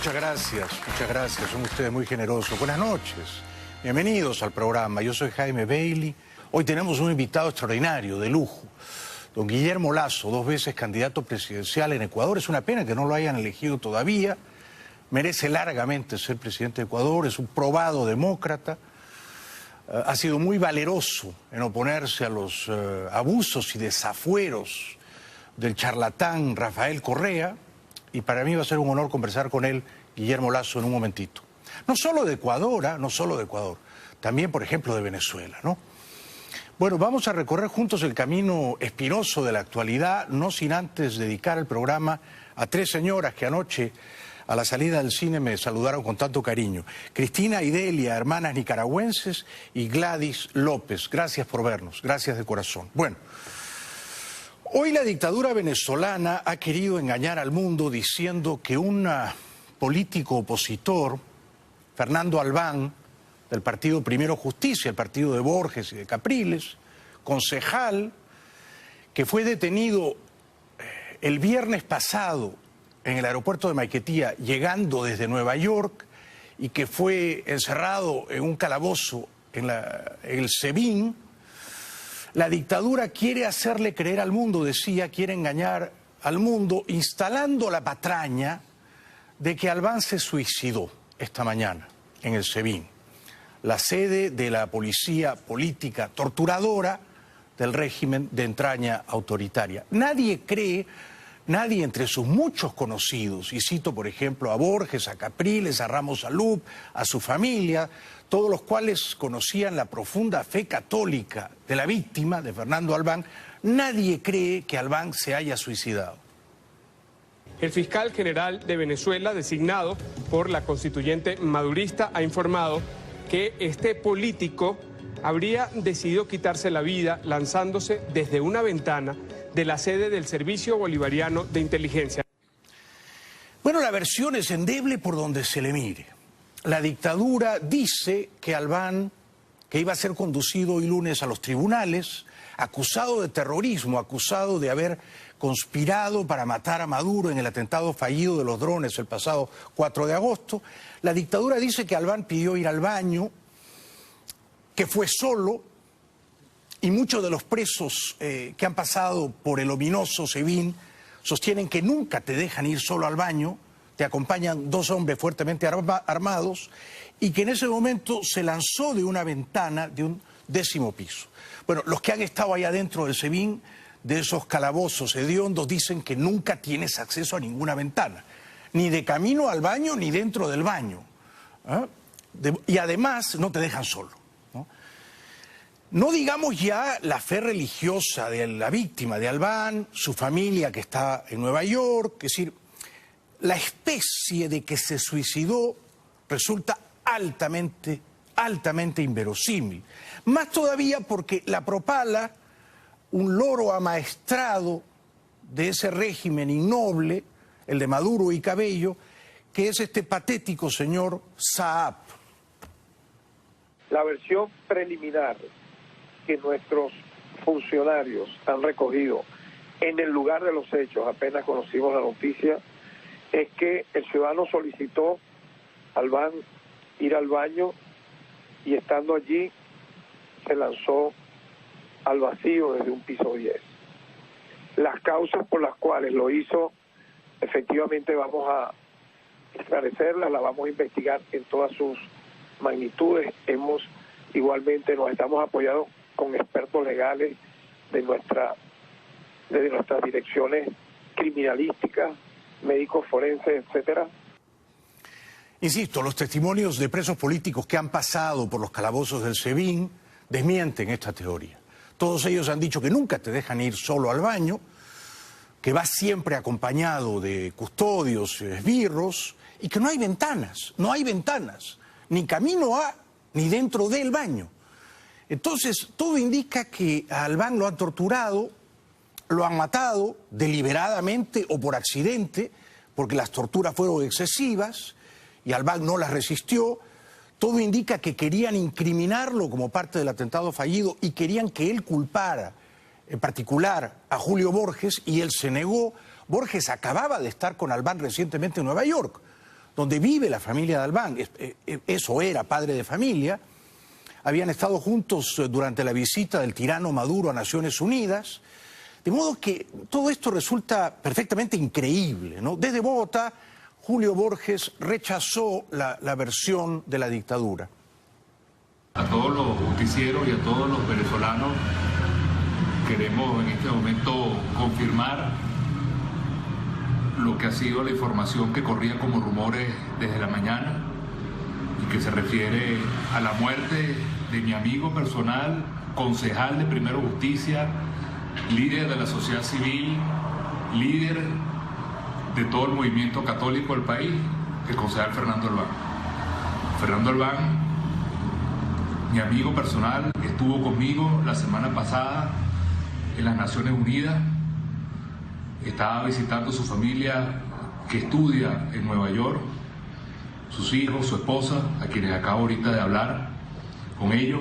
muchas gracias, son ustedes muy generosos. Buenas noches, bienvenidos al programa, yo soy Jaime Bailey. Hoy tenemos un invitado extraordinario, de lujo, don Guillermo Lasso, 2 veces candidato presidencial en Ecuador. Es una pena que no lo hayan elegido todavía, merece largamente ser presidente de Ecuador, es un probado demócrata, ha sido muy valeroso en oponerse a los abusos y desafueros del charlatán Rafael Correa, y para mí va a ser un honor conversar con él, Guillermo Lasso, en un momentito. No solo de Ecuador, no solo de Ecuador, también, por ejemplo, de Venezuela, ¿no? Bueno, vamos a recorrer juntos el camino espinoso de la actualidad, no sin antes dedicar el programa a 3 señoras que anoche, a la salida del cine, me saludaron con tanto cariño. Cristina y Delia, hermanas nicaragüenses, y Gladys López. Gracias por vernos, gracias de corazón. Bueno, hoy la dictadura venezolana ha querido engañar al mundo diciendo que un político opositor, Fernando Albán, del partido Primero Justicia, el partido de Borges y de Capriles, concejal, que fue detenido el viernes pasado en el aeropuerto de Maiquetía, llegando desde Nueva York, y que fue encerrado en un calabozo en el SEBIN. La dictadura quiere hacerle creer al mundo, decía, quiere engañar al mundo, instalando la patraña de que Albán se suicidó esta mañana en el SEBIN, la sede de la policía política torturadora del régimen de entraña autoritaria. Nadie cree, nadie entre sus muchos conocidos, y cito por ejemplo a Borges, a Capriles, a Ramos Alup, a su familia, todos los cuales conocían la profunda fe católica de la víctima, de Fernando Albán, nadie cree que Albán se haya suicidado. El fiscal general de Venezuela, designado por la constituyente madurista, ha informado que este político habría decidido quitarse la vida lanzándose desde una ventana de la sede del Servicio Bolivariano de Inteligencia. Bueno, la versión es endeble por donde se le mire. La dictadura dice que Albán, que iba a ser conducido hoy lunes a los tribunales, acusado de terrorismo, acusado de haber conspirado para matar a Maduro en el atentado fallido de los drones el pasado 4 de agosto. La dictadura dice que Albán pidió ir al baño, que fue solo, y muchos de los presos que han pasado por el ominoso SEBIN sostienen que nunca te dejan ir solo al baño, te acompañan 2 hombres fuertemente armados, y que en ese momento se lanzó de una ventana de un 10º piso. Bueno, los que han estado allá dentro del SEBIN, de esos calabozos hediondos, dicen que nunca tienes acceso a ninguna ventana, ni de camino al baño ni dentro del baño, y además no te dejan solo. No digamos ya la fe religiosa de la víctima de Albán, su familia que está en Nueva York, es decir, la especie de que se suicidó resulta altamente inverosímil. Más todavía porque la propala un loro amaestrado de ese régimen innoble, el de Maduro y Cabello, que es este patético señor Saab. La versión preliminar que nuestros funcionarios han recogido en el lugar de los hechos, apenas conocimos la noticia, es que el ciudadano solicitó al Albán ir al baño y estando allí se lanzó al vacío desde un piso 10. Las causas por las cuales lo hizo, efectivamente vamos a esclarecerlas, las vamos a investigar en todas sus magnitudes. Igualmente nos estamos apoyando con expertos legales de nuestras direcciones criminalísticas, médicos forenses, etcétera. Insisto, los testimonios de presos políticos que han pasado por los calabozos del SEBIN desmienten esta teoría. Todos ellos han dicho que nunca te dejan ir solo al baño, que vas siempre acompañado de custodios, esbirros, y que no hay ventanas, ni camino a, ni dentro del baño. Entonces, todo indica que a Albán lo han torturado, lo han matado deliberadamente o por accidente, porque las torturas fueron excesivas y Albán no las resistió. Todo indica que querían incriminarlo como parte del atentado fallido y querían que él culpara, en particular a Julio Borges, y él se negó. Borges acababa de estar con Albán recientemente en Nueva York, donde vive la familia de Albán. Eso era padre de familia. Habían estado juntos durante la visita del tirano Maduro a Naciones Unidas. De modo que todo esto resulta perfectamente increíble, ¿no? Desde Bogotá, Julio Borges rechazó la versión de la dictadura. A todos los justicieros y a todos los venezolanos queremos en este momento confirmar lo que ha sido la información que corría como rumores desde la mañana y que se refiere a la muerte de mi amigo personal, concejal de Primero Justicia, líder de la sociedad civil, líder de todo el movimiento católico del país, el concejal Fernando Albán. Fernando Albán, mi amigo personal, estuvo conmigo la semana pasada en las Naciones Unidas, estaba visitando su familia que estudia en Nueva York, sus hijos, su esposa, a quienes acabo ahorita de hablar con ellos.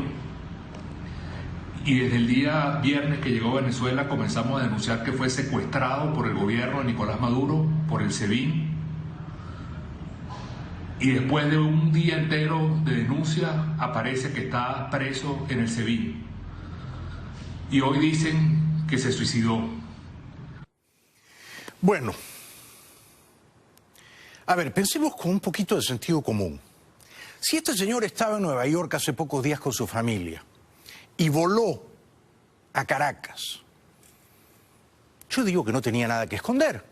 Y desde el día viernes que llegó a Venezuela comenzamos a denunciar que fue secuestrado por el gobierno de Nicolás Maduro, por el SEBIN. Y después de un día entero de denuncia aparece que está preso en el SEBIN. Y hoy dicen que se suicidó. Bueno, a ver, pensemos con un poquito de sentido común. Si este señor estaba en Nueva York hace pocos días con su familia y voló a Caracas, yo digo que no tenía nada que esconder.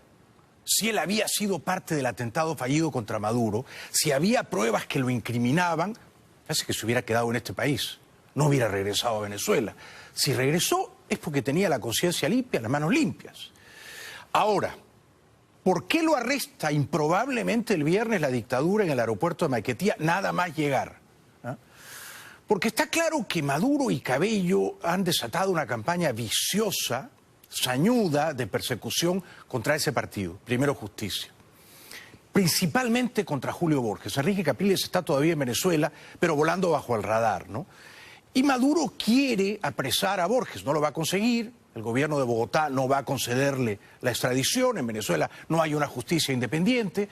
Si él había sido parte del atentado fallido contra Maduro, si había pruebas que lo incriminaban, parece que se hubiera quedado en este país, no hubiera regresado a Venezuela. Si regresó es porque tenía la conciencia limpia, las manos limpias. Ahora, ¿por qué lo arresta improbablemente el viernes la dictadura en el aeropuerto de Maiquetía nada más llegar? Porque está claro que Maduro y Cabello han desatado una campaña viciosa, sañuda, de persecución contra ese partido, Primero Justicia. Principalmente contra Julio Borges. Enrique Capriles está todavía en Venezuela, pero volando bajo el radar, ¿no? Y Maduro quiere apresar a Borges, no lo va a conseguir. El gobierno de Bogotá no va a concederle la extradición. En Venezuela no hay una justicia independiente.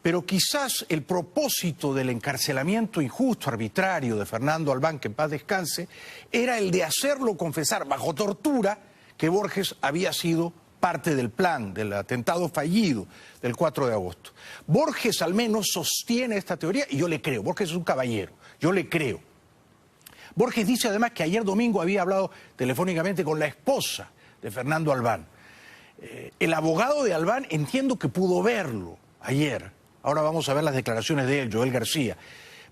Pero quizás el propósito del encarcelamiento injusto, arbitrario de Fernando Albán, que en paz descanse, era el de hacerlo confesar bajo tortura que Borges había sido parte del plan, del atentado fallido del 4 de agosto. Borges al menos sostiene esta teoría y yo le creo. Borges es un caballero, yo le creo. Borges dice además que ayer domingo había hablado telefónicamente con la esposa de Fernando Albán. El abogado de Albán entiendo que pudo verlo ayer. Ahora vamos a ver las declaraciones de él, Joel García.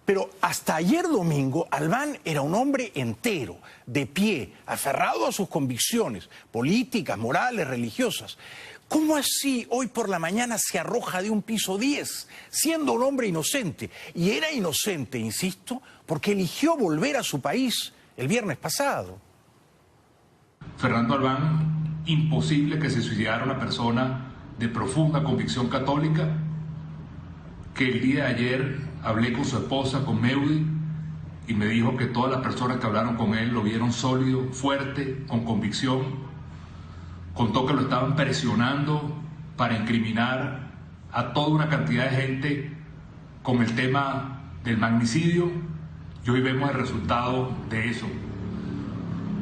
Pero hasta ayer domingo, Albán era un hombre entero, de pie, aferrado a sus convicciones políticas, morales, religiosas. ¿Cómo así hoy por la mañana se arroja de un piso 10, siendo un hombre inocente? Y era inocente, insisto, porque eligió volver a su país el viernes pasado. Fernando Albán, imposible que se suicidara una persona de profunda convicción católica, que el día de ayer hablé con su esposa, con Meudi, y me dijo que todas las personas que hablaron con él lo vieron sólido, fuerte, con convicción. Contó que lo estaban presionando para incriminar a toda una cantidad de gente con el tema del magnicidio, y hoy vemos el resultado de eso.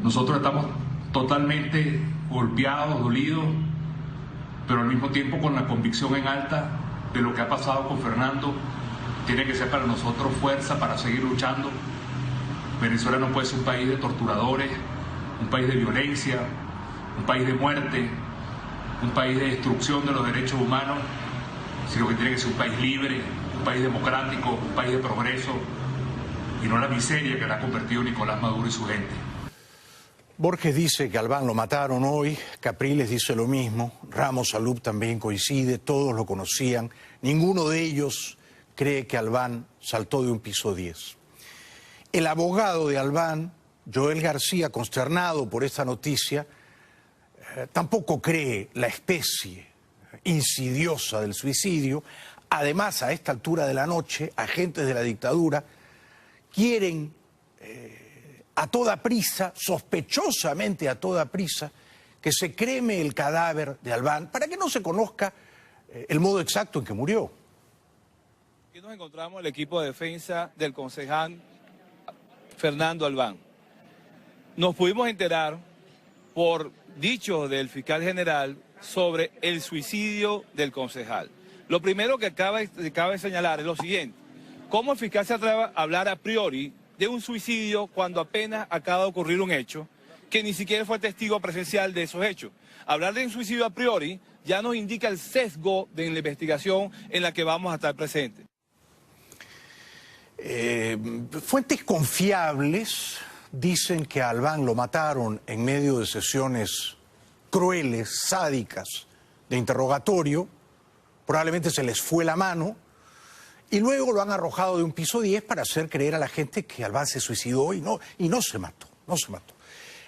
Nosotros estamos totalmente golpeados, dolidos, pero al mismo tiempo con la convicción en alta de lo que ha pasado con Fernando. Tiene que ser para nosotros fuerza para seguir luchando. Venezuela no puede ser un país de torturadores, un país de violencia, un país de muerte, un país de destrucción de los derechos humanos, sino que tiene que ser un país libre, un país democrático, un país de progreso, y no la miseria que la ha convertido Nicolás Maduro y su gente. Borges dice que Albán lo mataron hoy, Capriles dice lo mismo, Ramos Salub también coincide, todos lo conocían, ninguno de ellos cree que Albán saltó de un piso 10. El abogado de Albán, Joel García, consternado por esta noticia, tampoco cree la especie insidiosa del suicidio. Además, a esta altura de la noche, agentes de la dictadura quieren a toda prisa, sospechosamente a toda prisa, que se creme el cadáver de Albán para que no se conozca el modo exacto en que murió. Aquí nos encontramos el equipo de defensa del concejal Fernando Albán. Nos pudimos enterar por dichos del fiscal general sobre el suicidio del concejal. Lo primero que cabe señalar es lo siguiente: ¿cómo el fiscal se atreve a hablar a priori de un suicidio cuando apenas acaba de ocurrir un hecho que ni siquiera fue testigo presencial de esos hechos? Hablar de un suicidio a priori ya nos indica el sesgo de la investigación en la que vamos a estar presentes. Fuentes confiables dicen que a Albán lo mataron en medio de sesiones crueles, sádicas, de interrogatorio. Probablemente se les fue la mano y luego lo han arrojado de un piso 10 para hacer creer a la gente que Albán se suicidó y no se mató, no se mató.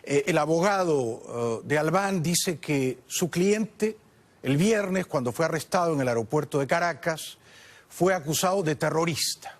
El abogado de Albán dice que su cliente, el viernes, cuando fue arrestado en el aeropuerto de Caracas, fue acusado de terrorista.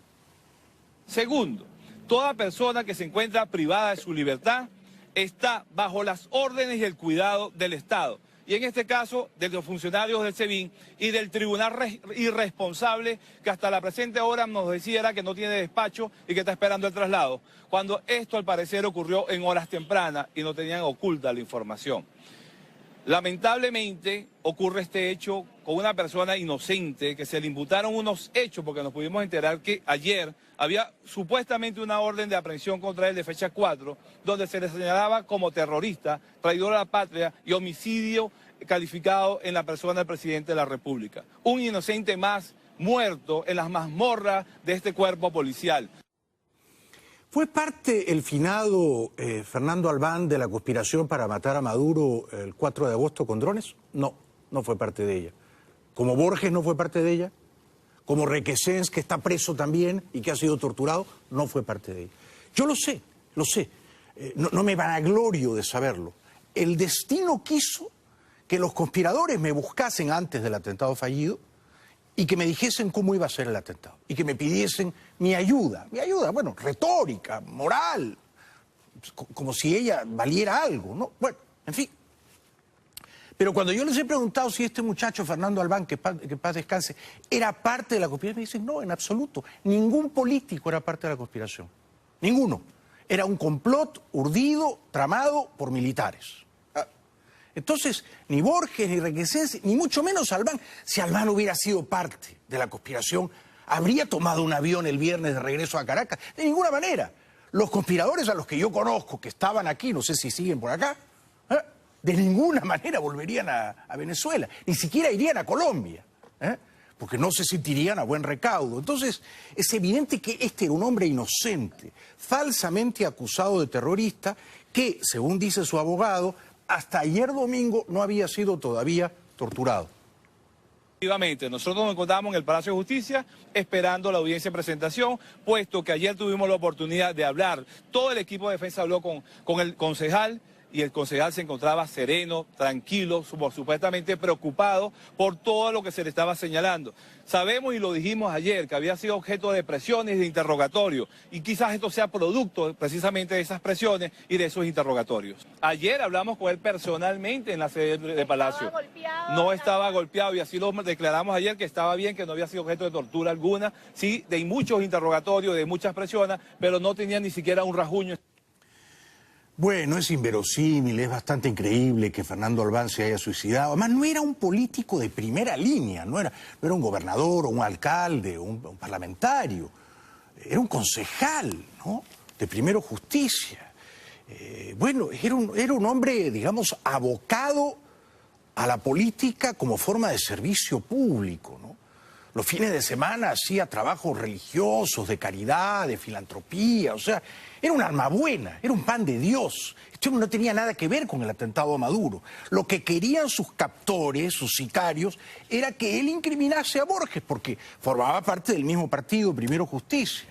Segundo, toda persona que se encuentra privada de su libertad está bajo las órdenes y el cuidado del Estado. Y en este caso, de los funcionarios del SEBIN y del tribunal irresponsable que hasta la presente hora nos decía que no tiene despacho y que está esperando el traslado, cuando esto al parecer ocurrió en horas tempranas y no tenían oculta la información. Lamentablemente ocurre este hecho con una persona inocente que se le imputaron unos hechos, porque nos pudimos enterar que ayer había supuestamente una orden de aprehensión contra él de fecha 4, donde se le señalaba como terrorista, traidor a la patria y homicidio calificado en la persona del presidente de la República. Un inocente más muerto en las mazmorras de este cuerpo policial. ¿Fue parte el finado Fernando Albán de la conspiración para matar a Maduro el 4 de agosto con drones? No, no fue parte de ella. Como Borges no fue parte de ella, como Requesens, que está preso también y que ha sido torturado, no fue parte de ella. Yo lo sé, no me vanaglorio de saberlo. El destino quiso que los conspiradores me buscasen antes del atentado fallido y que me dijesen cómo iba a ser el atentado y que me pidiesen mi ayuda, bueno, retórica, moral, como si ella valiera algo, ¿no? Bueno, en fin. Pero cuando yo les he preguntado si este muchacho, Fernando Albán, que paz descanse, era parte de la conspiración, me dicen no, en absoluto. Ningún político era parte de la conspiración. Ninguno. Era un complot urdido, tramado por militares. Entonces, ni Borges, ni Requesens, ni mucho menos Albán. Si Albán hubiera sido parte de la conspiración, habría tomado un avión el viernes de regreso a Caracas. De ninguna manera. Los conspiradores a los que yo conozco, que estaban aquí, no sé si siguen por acá, de ninguna manera volverían a Venezuela. Ni siquiera irían a Colombia, porque no se sentirían a buen recaudo. Entonces, es evidente que este era un hombre inocente, falsamente acusado de terrorista, que, según dice su abogado, hasta ayer domingo no había sido todavía torturado. Efectivamente, nosotros nos encontramos en el Palacio de Justicia esperando la audiencia de presentación, puesto que ayer tuvimos la oportunidad de hablar. Todo el equipo de defensa habló con el concejal y el concejal se encontraba sereno, tranquilo, supuestamente preocupado por todo lo que se le estaba señalando. Sabemos y lo dijimos ayer que había sido objeto de presiones, de interrogatorio, y quizás esto sea producto precisamente de esas presiones y de esos interrogatorios. Ayer hablamos con él personalmente en la sede de Palacio. No estaba golpeado y así lo declaramos ayer, que estaba bien, que no había sido objeto de tortura alguna, sí, de muchos interrogatorios, de muchas presiones, pero no tenía ni siquiera un rasguño. Bueno, es inverosímil, es bastante increíble que Fernando Albán se haya suicidado. Además, no era un político de primera línea, no era un gobernador o un alcalde o un parlamentario. Era un concejal, ¿no?, de Primero Justicia. Bueno, era un hombre, digamos, abocado a la política como forma de servicio público, ¿no? Los fines de semana hacía trabajos religiosos, de caridad, de filantropía, o sea, era un alma buena, era un pan de Dios. Esto no tenía nada que ver con el atentado a Maduro. Lo que querían sus captores, sus sicarios, era que él incriminase a Borges, porque formaba parte del mismo partido, Primero Justicia.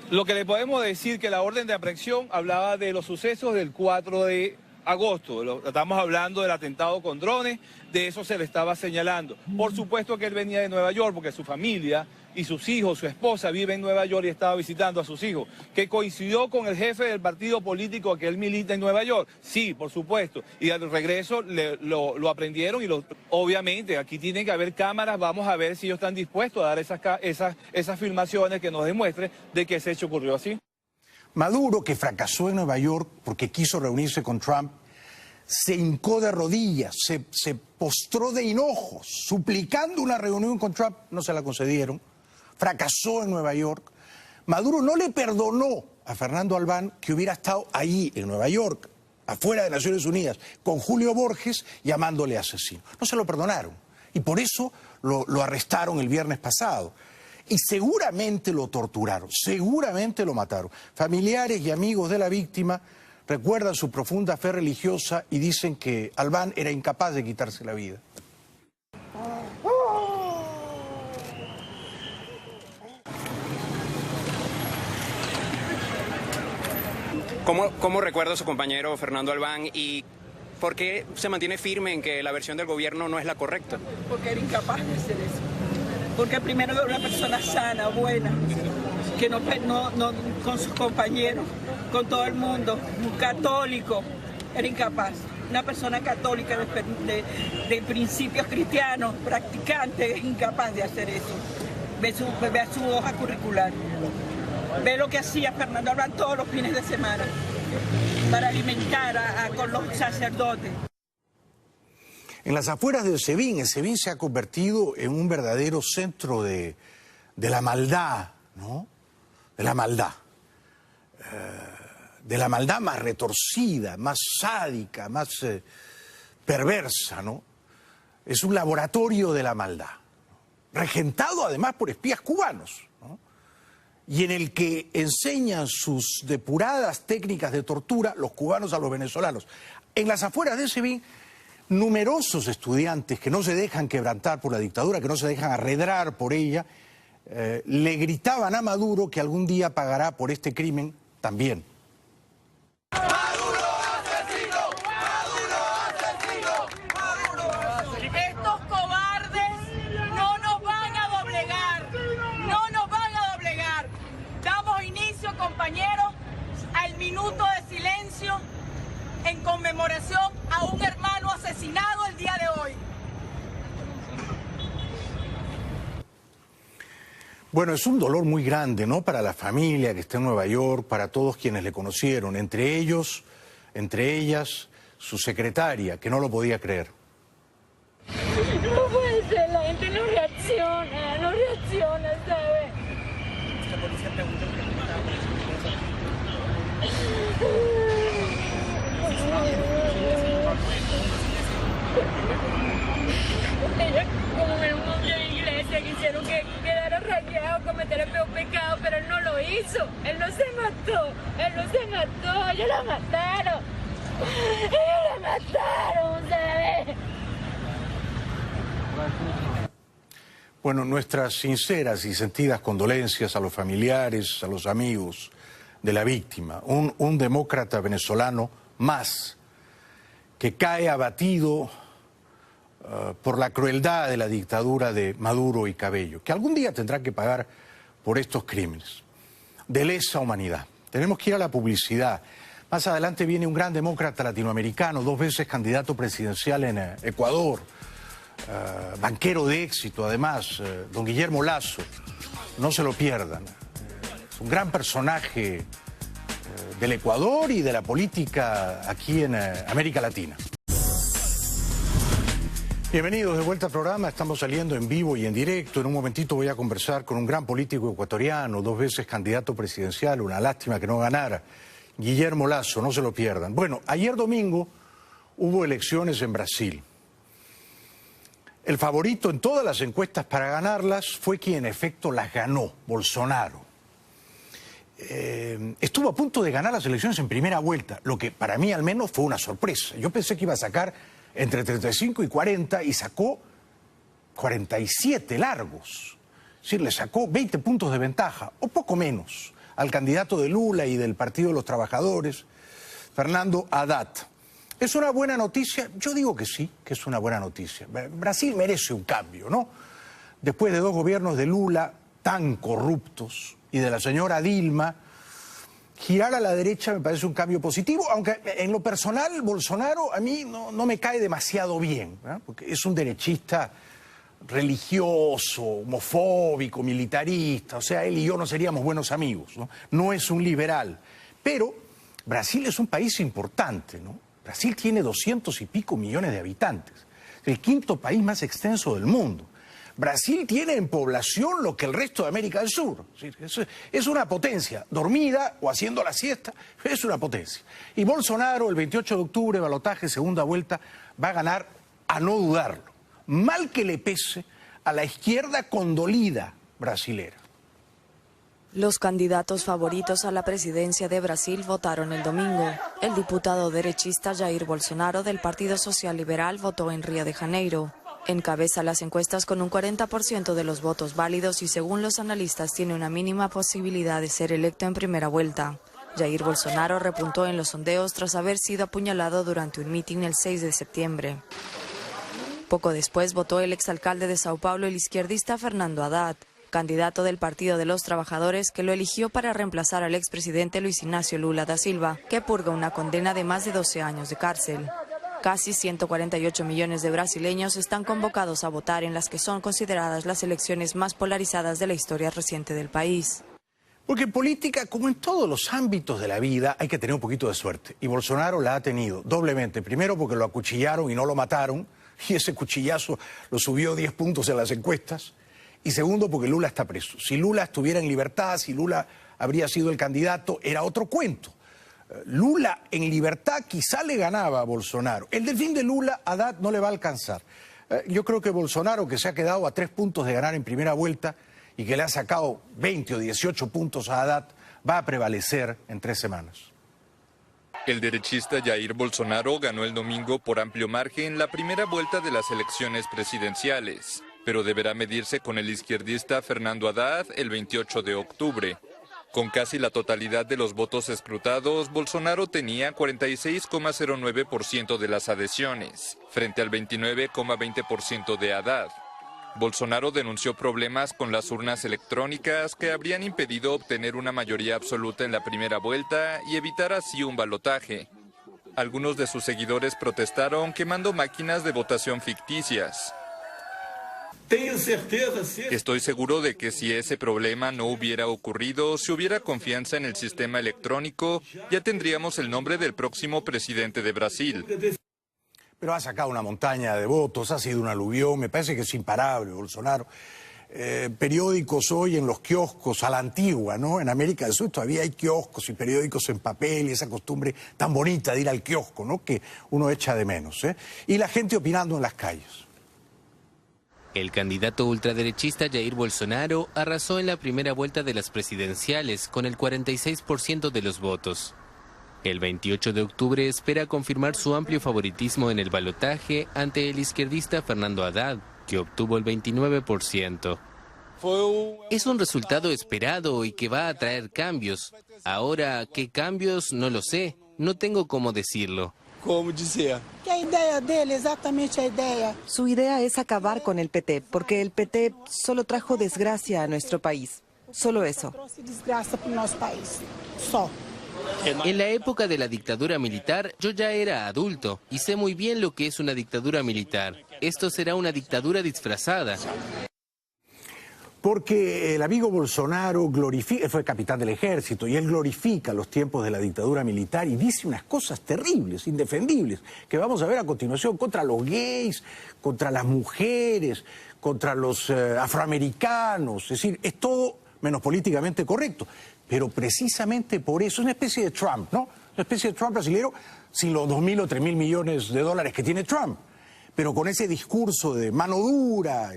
Lo que le podemos decir que la orden de aprehensión hablaba de los sucesos del 4 de agosto. Estamos hablando del atentado con drones, de eso se le estaba señalando. Por supuesto que él venía de Nueva York porque su familia y sus hijos, su esposa vive en Nueva York y estaba visitando a sus hijos. ¿Que coincidió con el jefe del partido político que él milita en Nueva York? Sí, por supuesto. Y al regreso lo aprendieron y obviamente aquí tienen que haber cámaras. Vamos a ver si ellos están dispuestos a dar esas filmaciones que nos demuestren de que ese hecho ocurrió así. Maduro, que fracasó en Nueva York porque quiso reunirse con Trump, se hincó de rodillas, se postró de hinojos, suplicando una reunión con Trump. No se la concedieron. Fracasó en Nueva York. Maduro no le perdonó a Fernando Albán que hubiera estado allí, en Nueva York, afuera de Naciones Unidas, con Julio Borges, llamándole asesino. No se lo perdonaron. Y por eso lo arrestaron el viernes pasado. Y seguramente lo torturaron, seguramente lo mataron. Familiares y amigos de la víctima recuerdan su profunda fe religiosa y dicen que Albán era incapaz de quitarse la vida. ¿Cómo recuerda a su compañero Fernando Albán y por qué se mantiene firme en que la versión del gobierno no es la correcta? Porque era incapaz de hacer eso. Porque primero era una persona sana, buena, que no con sus compañeros, con todo el mundo, un católico, era incapaz. Una persona católica de principios cristianos, practicante, es incapaz de hacer eso. Ve su hoja curricular. Ve lo que hacía Fernando Albán todos los fines de semana para alimentar con los sacerdotes. En las afueras de SEBIN, el SEBIN se ha convertido en un verdadero centro de la maldad, ¿no? De la maldad. De la maldad más retorcida, más sádica, más perversa, ¿no? Es un laboratorio de la maldad, regentado además por espías cubanos, ¿no? Y en el que enseñan sus depuradas técnicas de tortura los cubanos a los venezolanos. En las afueras de SEBIN, numerosos estudiantes que no se dejan quebrantar por la dictadura, que no se dejan arredrar por ella, le gritaban a Maduro que algún día pagará por este crimen también. ¡Maduro asesino! ¡Maduro asesino! ¡Maduro asesino! Estos cobardes no nos van a doblegar, no nos van a doblegar. Damos inicio, compañeros, al minuto de silencio en conmemoración a un hermano asesinado el día de hoy. Bueno, es un dolor muy grande, ¿no? Para la familia que está en Nueva York, para todos quienes le conocieron, entre ellas, su secretaria, que no lo podía creer. No puede ser, la gente no reacciona, ¿sabes? La policía preguntó qué estaba Ellos, como en un hombre de iglesia, quisieron que quedara rayado, cometer el peor pecado, pero él no lo hizo. Él no se mató, ellos lo mataron. ¿Sabes? Bueno, nuestras sinceras y sentidas condolencias a los familiares, a los amigos de la víctima. Un demócrata venezolano más que cae abatido por la crueldad de la dictadura de Maduro y Cabello, que algún día tendrá que pagar por estos crímenes de lesa humanidad. Tenemos que ir a la publicidad. Más adelante viene un gran demócrata latinoamericano, 2 veces candidato presidencial en Ecuador, banquero de éxito además, don Guillermo Lasso. No se lo pierdan. Es un gran personaje del Ecuador y de la política aquí en América Latina. Bienvenidos de vuelta al programa, estamos saliendo en vivo y en directo. En un momentito voy a conversar con un gran político ecuatoriano, 2 veces candidato presidencial, una lástima que no ganara, Guillermo Lasso, no se lo pierdan. Bueno, ayer domingo hubo elecciones en Brasil. El favorito en todas las encuestas para ganarlas fue quien en efecto las ganó, Bolsonaro. Estuvo a punto de ganar las elecciones en primera vuelta, lo que para mí al menos fue una sorpresa. Yo pensé que iba a sacar entre 35 y 40 y sacó 47 largos. Es decir, le sacó 20 puntos de ventaja, o poco menos, al candidato de Lula y del Partido de los Trabajadores, Fernando Haddad. ¿Es una buena noticia? Yo digo que sí, que es una buena noticia. Brasil merece un cambio, ¿no? Después de 2 gobiernos de Lula tan corruptos y de la señora Dilma, girar a la derecha me parece un cambio positivo, aunque en lo personal Bolsonaro a mí no me cae demasiado bien, ¿no? Porque es un derechista religioso, homofóbico, militarista, o sea, él y yo no seríamos buenos amigos, ¿no? No es un liberal, pero Brasil es un país importante, ¿no? Brasil tiene 200 y pico millones de habitantes, el 5º país más extenso del mundo. Brasil tiene en población lo que el resto de América del Sur. Es una potencia, dormida o haciendo la siesta, es una potencia. Y Bolsonaro, el 28 de octubre, balotaje, segunda vuelta, va a ganar a no dudarlo. Mal que le pese a la izquierda condolida brasilera. Los candidatos favoritos a la presidencia de Brasil votaron el domingo. El diputado derechista Jair Bolsonaro del Partido Social Liberal votó en Río de Janeiro. Encabeza las encuestas con un 40% de los votos válidos y según los analistas tiene una mínima posibilidad de ser electo en primera vuelta. Jair Bolsonaro repuntó en los sondeos tras haber sido apuñalado durante un mitin el 6 de septiembre. Poco después votó el exalcalde de Sao Paulo, el izquierdista Fernando Haddad, candidato del Partido de los Trabajadores que lo eligió para reemplazar al expresidente Luis Ignacio Lula da Silva, que purga una condena de más de 12 años de cárcel. Casi 148 millones de brasileños están convocados a votar en las que son consideradas las elecciones más polarizadas de la historia reciente del país. Porque en política, como en todos los ámbitos de la vida, hay que tener un poquito de suerte. Y Bolsonaro la ha tenido doblemente. Primero porque lo acuchillaron y no lo mataron, y ese cuchillazo lo subió 10 puntos en las encuestas. Y segundo porque Lula está preso. Si Lula estuviera en libertad, si Lula habría sido el candidato, era otro cuento. Lula en libertad quizá le ganaba a Bolsonaro. El delfín de Lula, Haddad, no le va a alcanzar. Yo creo que Bolsonaro, que se ha quedado a 3 puntos de ganar en primera vuelta y que le ha sacado 20 o 18 puntos a Haddad, va a prevalecer en 3 semanas. El derechista Jair Bolsonaro ganó el domingo por amplio margen la primera vuelta de las elecciones presidenciales, pero deberá medirse con el izquierdista Fernando Haddad el 28 de octubre. Con casi la totalidad de los votos escrutados, Bolsonaro tenía 46,09% de las adhesiones, frente al 29,20% de Haddad. Bolsonaro denunció problemas con las urnas electrónicas que habrían impedido obtener una mayoría absoluta en la primera vuelta y evitar así un balotaje. Algunos de sus seguidores protestaron quemando máquinas de votación ficticias. Estoy seguro de que si ese problema no hubiera ocurrido, si hubiera confianza en el sistema electrónico, ya tendríamos el nombre del próximo presidente de Brasil. Pero ha sacado una montaña de votos, ha sido un aluvión, me parece que es imparable Bolsonaro. Periódicos hoy en los kioscos a la antigua, ¿no? En América del Sur todavía hay kioscos y periódicos en papel y esa costumbre tan bonita de ir al kiosco, ¿no? Que uno echa de menos, ¿eh? Y la gente opinando en las calles. El candidato ultraderechista Jair Bolsonaro arrasó en la primera vuelta de las presidenciales con el 46% de los votos. El 28 de octubre espera confirmar su amplio favoritismo en el balotaje ante el izquierdista Fernando Haddad, que obtuvo el 29%. Es un resultado esperado y que va a traer cambios. Ahora, ¿qué cambios? No lo sé. No tengo cómo decirlo. Como decía. ¿Qué idea de él? Exactamente la idea. Su idea es acabar con el PT, porque el PT solo trajo desgracia a nuestro país. Solo eso. En la época de la dictadura militar, yo ya era adulto y sé muy bien lo que es una dictadura militar. Esto será una dictadura disfrazada. Porque el amigo Bolsonaro fue capitán del ejército y él glorifica los tiempos de la dictadura militar y dice unas cosas terribles, indefendibles, que vamos a ver a continuación contra los gays, contra las mujeres, contra los afroamericanos. Es decir, es todo menos políticamente correcto. Pero precisamente por eso, es una especie de Trump, ¿no? Una especie de Trump brasileño sin los 2.000 o 3.000 millones de dólares que tiene Trump. Pero con ese discurso de mano dura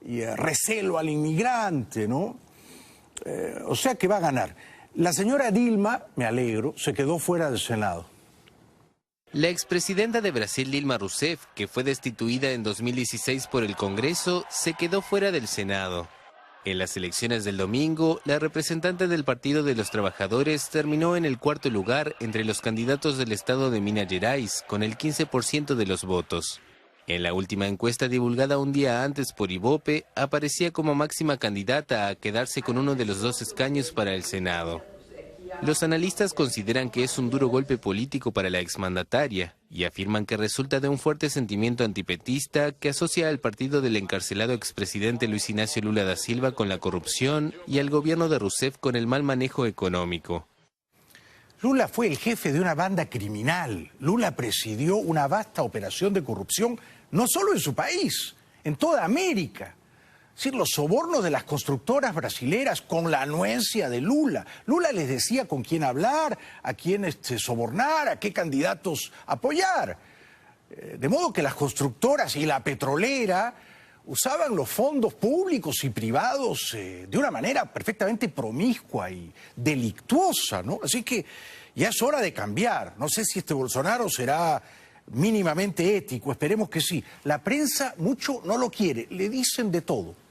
y recelo al inmigrante, ¿no? O sea que va a ganar. La señora Dilma, me alegro, se quedó fuera del Senado. La expresidenta de Brasil, Dilma Rousseff, que fue destituida en 2016 por el Congreso, se quedó fuera del Senado. En las elecciones del domingo, la representante del Partido de los Trabajadores terminó en el cuarto lugar entre los candidatos del estado de Minas Gerais, con el 15% de los votos. En la última encuesta divulgada un día antes por Ibope, aparecía como máxima candidata a quedarse con uno de los 2 escaños para el Senado. Los analistas consideran que es un duro golpe político para la exmandataria y afirman que resulta de un fuerte sentimiento antipetista que asocia al partido del encarcelado expresidente Luis Ignacio Lula da Silva con la corrupción y al gobierno de Rousseff con el mal manejo económico. Lula fue el jefe de una banda criminal. Lula presidió una vasta operación de corrupción, no solo en su país, en toda América. Es decir, los sobornos de las constructoras brasileras con la anuencia de Lula. Lula les decía con quién hablar, a quién sobornar, a qué candidatos apoyar. De modo que las constructoras y la petrolera usaban los fondos públicos y privados de una manera perfectamente promiscua y delictuosa, ¿no? Así que ya es hora de cambiar. No sé si este Bolsonaro será mínimamente ético, esperemos que sí. La prensa mucho no lo quiere, le dicen de todo.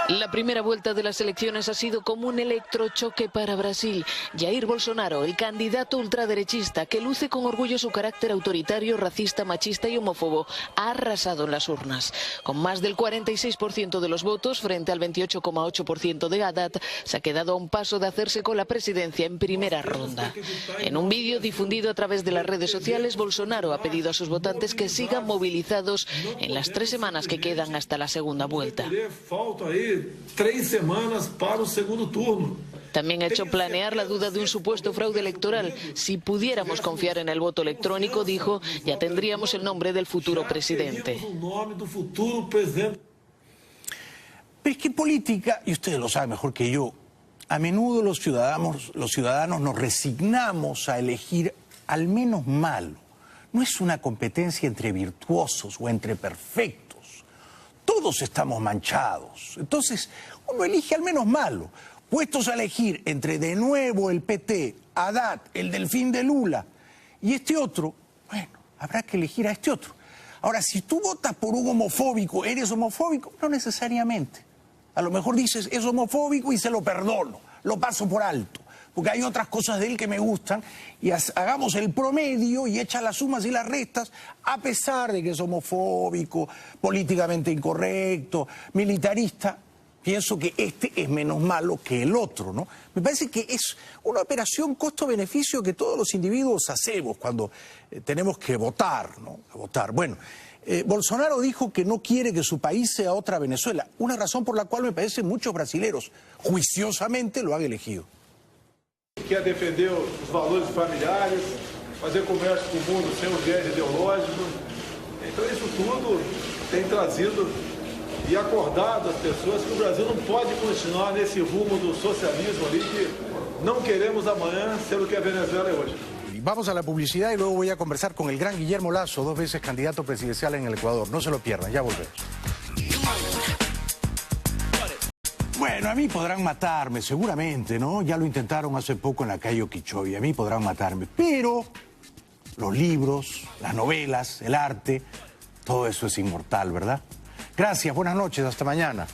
La primera vuelta de las elecciones ha sido como un electrochoque para Brasil. Jair Bolsonaro, el candidato ultraderechista que luce con orgullo su carácter autoritario, racista, machista y homófobo, ha arrasado en las urnas. Con más del 46% de los votos frente al 28,8% de Haddad, se ha quedado a un paso de hacerse con la presidencia en primera ronda. En un vídeo difundido a través de las redes sociales, Bolsonaro ha pedido a sus votantes que sigan movilizados en las 3 semanas que quedan hasta la segunda vuelta. 3 semanas para el segundo turno. También ha hecho planear la duda de un supuesto fraude electoral. Si pudiéramos confiar en el voto electrónico, dijo, ya tendríamos el nombre del futuro presidente. Pero es que política, y ustedes lo saben mejor que yo, a menudo los ciudadanos nos resignamos a elegir al menos malo. No es una competencia entre virtuosos o entre perfectos. Todos estamos manchados. Entonces, uno elige al menos malo. Puestos a elegir entre de nuevo el PT, Haddad, el delfín de Lula y este otro, bueno, habrá que elegir a este otro. Ahora, si tú votas por un homofóbico, ¿eres homofóbico? No necesariamente. A lo mejor dices, es homofóbico y se lo perdono, lo paso por alto, porque hay otras cosas de él que me gustan, y hagamos el promedio y echa las sumas y las restas, a pesar de que es homofóbico, políticamente incorrecto, militarista. Pienso que este es menos malo que el otro, ¿no? Me parece que es una operación costo-beneficio que todos los individuos hacemos cuando tenemos que votar, ¿no? Bueno, Bolsonaro dijo que no quiere que su país sea otra Venezuela, una razón por la cual me parece muchos brasileros juiciosamente lo han elegido. Quer defender os valores familiares, fazer comércio com o mundo sem o viés ideológico. Então isso tudo tem trazido e acordado as pessoas que o Brasil não pode continuar nesse rumo do socialismo ali, que não queremos amanhã ser o que a Venezuela é hoje. Vamos a la publicidad y luego voy a conversar con el gran Guillermo Lasso, 2 veces candidato presidencial en el Ecuador. No se lo pierdan, ya volvemos. Bueno, a mí podrán matarme, seguramente, ¿no? Ya lo intentaron hace poco en la calle Okeechobee, a mí podrán matarme. Pero los libros, las novelas, el arte, todo eso es inmortal, ¿verdad? Gracias, buenas noches, hasta mañana.